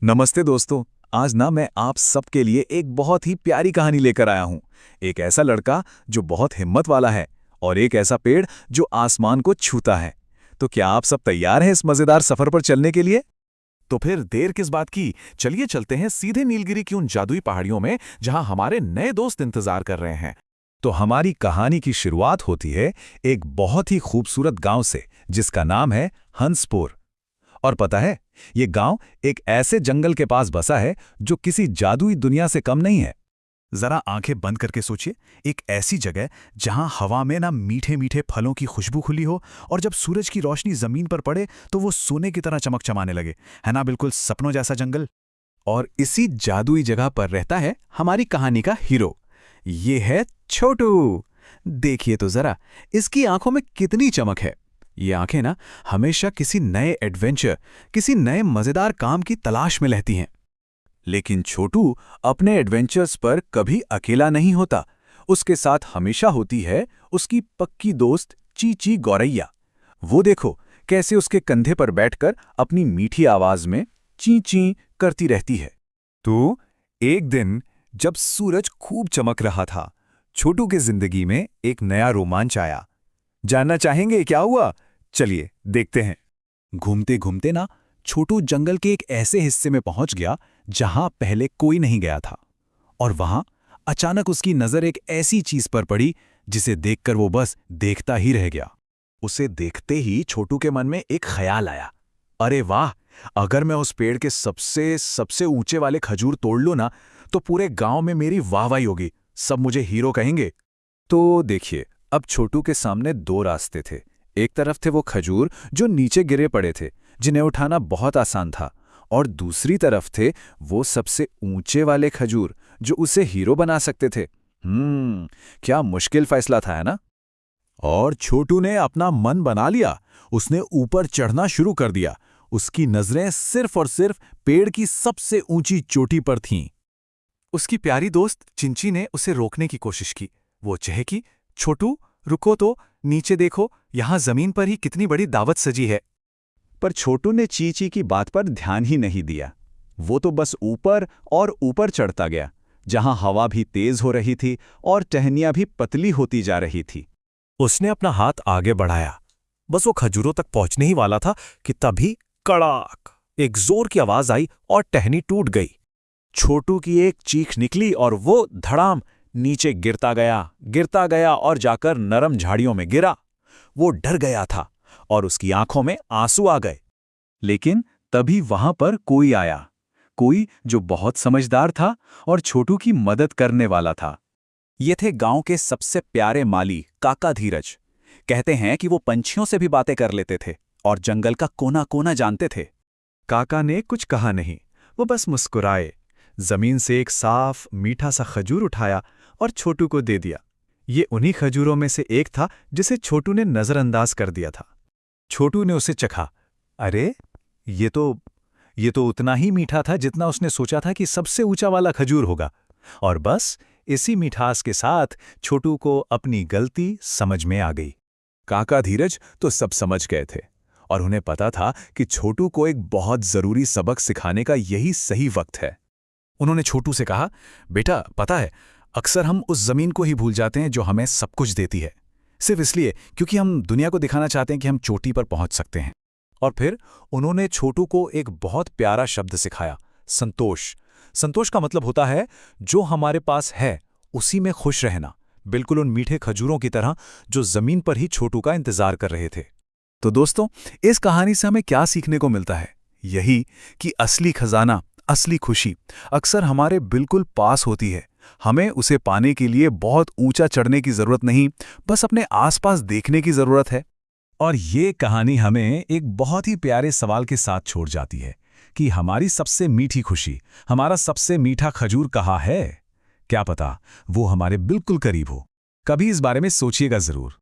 नमस्ते दोस्तों। आज मैं आप सबके लिए एक बहुत ही प्यारी कहानी लेकर आया हूं। एक ऐसा लड़का जो बहुत हिम्मत वाला है और एक ऐसा पेड़ जो आसमान को छूता है। तो क्या आप सब तैयार हैं इस मजेदार सफर पर चलने के लिए? तो फिर देर किस बात की, चलिए चलते हैं सीधे नीलगिरी की उन जादुई पहाड़ियों में जहां हमारे नए दोस्त इंतजार कर रहे हैं। तो हमारी कहानी की शुरुआत होती है एक बहुत ही खूबसूरत गांव से जिसका नाम है हंसपुर। और पता है, ये गांव एक ऐसे जंगल के पास बसा है जो किसी जादुई दुनिया से कम नहीं है। जरा आंखें बंद करके सोचिए, एक ऐसी जगह जहां हवा में ना मीठे मीठे फलों की खुशबू खुली हो और जब सूरज की रोशनी जमीन पर पड़े तो वो सोने की तरह चमक चमाने लगे। है ना, बिल्कुल सपनों जैसा जंगल। और इसी जादुई जगह पर रहता है हमारी कहानी का हीरो। ये है छोटू। देखिए तो जरा, इसकी आंखों में कितनी चमक है। ये आंखें ना हमेशा किसी नए एडवेंचर, किसी नए मजेदार काम की तलाश में रहती हैं। लेकिन छोटू अपने एडवेंचर्स पर कभी अकेला नहीं होता। उसके साथ हमेशा होती है उसकी पक्की दोस्त चीची गौरैया। वो देखो कैसे उसके कंधे पर बैठकर अपनी मीठी आवाज में ची ची करती रहती है। तो एक दिन जब सूरज खूब चमक रहा था, छोटू की जिंदगी में एक नया रोमांच आया। जानना चाहेंगे क्या हुआ? चलिए देखते हैं। घूमते घूमते ना छोटू जंगल के एक ऐसे हिस्से में पहुंच गया जहां पहले कोई नहीं गया था। और वहां अचानक उसकी नजर एक ऐसी चीज पर पड़ी जिसे देखकर वो बस देखता ही रह गया। उसे देखते ही छोटू के मन में एक ख्याल आया। अरे वाह, अगर मैं उस पेड़ के सबसे सबसे ऊंचे वाले खजूर तोड़ लूं ना, तो पूरे गांव में मेरी वाहवाही होगी, सब मुझे हीरो कहेंगे। तो देखिए, अब छोटू के सामने दो रास्ते थे। एक तरफ थे वो खजूर जो नीचे गिरे पड़े थे, जिन्हें उठाना बहुत आसान था, और दूसरी तरफ थे वो सबसे ऊंचे वाले खजूर जो उसे हीरो बना सकते थे। क्या मुश्किल फैसला था, है ना? और छोटू ने अपना मन बना लिया। उसने ऊपर चढ़ना शुरू कर दिया। उसकी नजरें सिर्फ और सिर्फ पेड़ की सबसे ऊंची चोटी पर थीं। उसकी प्यारी दोस्त चिंची ने उसे रोकने की कोशिश की। वो चहकी, छोटू रुको तो, नीचे देखो, यहां जमीन पर ही कितनी बड़ी दावत सजी है। पर छोटू ने चीची की बात पर ध्यान ही नहीं दिया। वो तो बस ऊपर और ऊपर चढ़ता गया, जहां हवा भी तेज हो रही थी और टहनियां भी पतली होती जा रही थी। उसने अपना हाथ आगे बढ़ाया, बस वो खजूरों तक पहुंचने ही वाला था कि तभी कड़ाक एक जोर की आवाज आई और टहनी टूट गई। छोटू की एक चीख निकली और वो धड़ाम नीचे गिरता गया और जाकर नरम झाड़ियों में गिरा। वो डर गया था और उसकी आंखों में आंसू आ गए। लेकिन तभी वहां पर कोई आया, कोई जो बहुत समझदार था और छोटू की मदद करने वाला था। ये थे गांव के सबसे प्यारे माली काका धीरज। कहते हैं कि वो पंछियों से भी बातें कर लेते थे और जंगल का कोना कोना जानते थे। काका ने कुछ कहा नहीं, वो बस मुस्कुराए, जमीन से एक साफ मीठा सा खजूर उठाया और छोटू को दे दिया। ये उन्हीं खजूरों में से एक था जिसे छोटू ने नजरअंदाज कर दिया था। छोटू ने उसे चखा। अरे, ये तो उतना ही मीठा था जितना उसने सोचा था कि सबसे ऊंचा वाला खजूर होगा। और बस इसी मिठास के साथ छोटू को अपनी गलती समझ में आ गई। काका धीरज तो सब समझ गए थे और उन्हें पता था कि छोटू को एक बहुत जरूरी सबक सिखाने का यही सही वक्त है। उन्होंने छोटू से कहा, बेटा पता है, अक्सर हम उस जमीन को ही भूल जाते हैं जो हमें सब कुछ देती है, सिर्फ इसलिए क्योंकि हम दुनिया को दिखाना चाहते हैं कि हम चोटी पर पहुंच सकते हैं। और फिर उन्होंने छोटू को एक बहुत प्यारा शब्द सिखाया, संतोष। संतोष का मतलब होता है जो हमारे पास है उसी में खुश रहना, बिल्कुल उन मीठे खजूरों की तरह जो जमीन पर ही छोटू का इंतजार कर रहे थे। तो दोस्तों, इस कहानी से हमें क्या सीखने को मिलता है? यही कि असली खजाना, असली खुशी अक्सर हमारे बिल्कुल पास होती है। हमें उसे पाने के लिए बहुत ऊंचा चढ़ने की जरूरत नहीं, बस अपने आसपास देखने की जरूरत है। और ये कहानी हमें एक बहुत ही प्यारे सवाल के साथ छोड़ जाती है कि हमारी सबसे मीठी खुशी, हमारा सबसे मीठा खजूर कहाँ है? क्या पता वो हमारे बिल्कुल करीब हो। कभी इस बारे में सोचिएगा जरूर।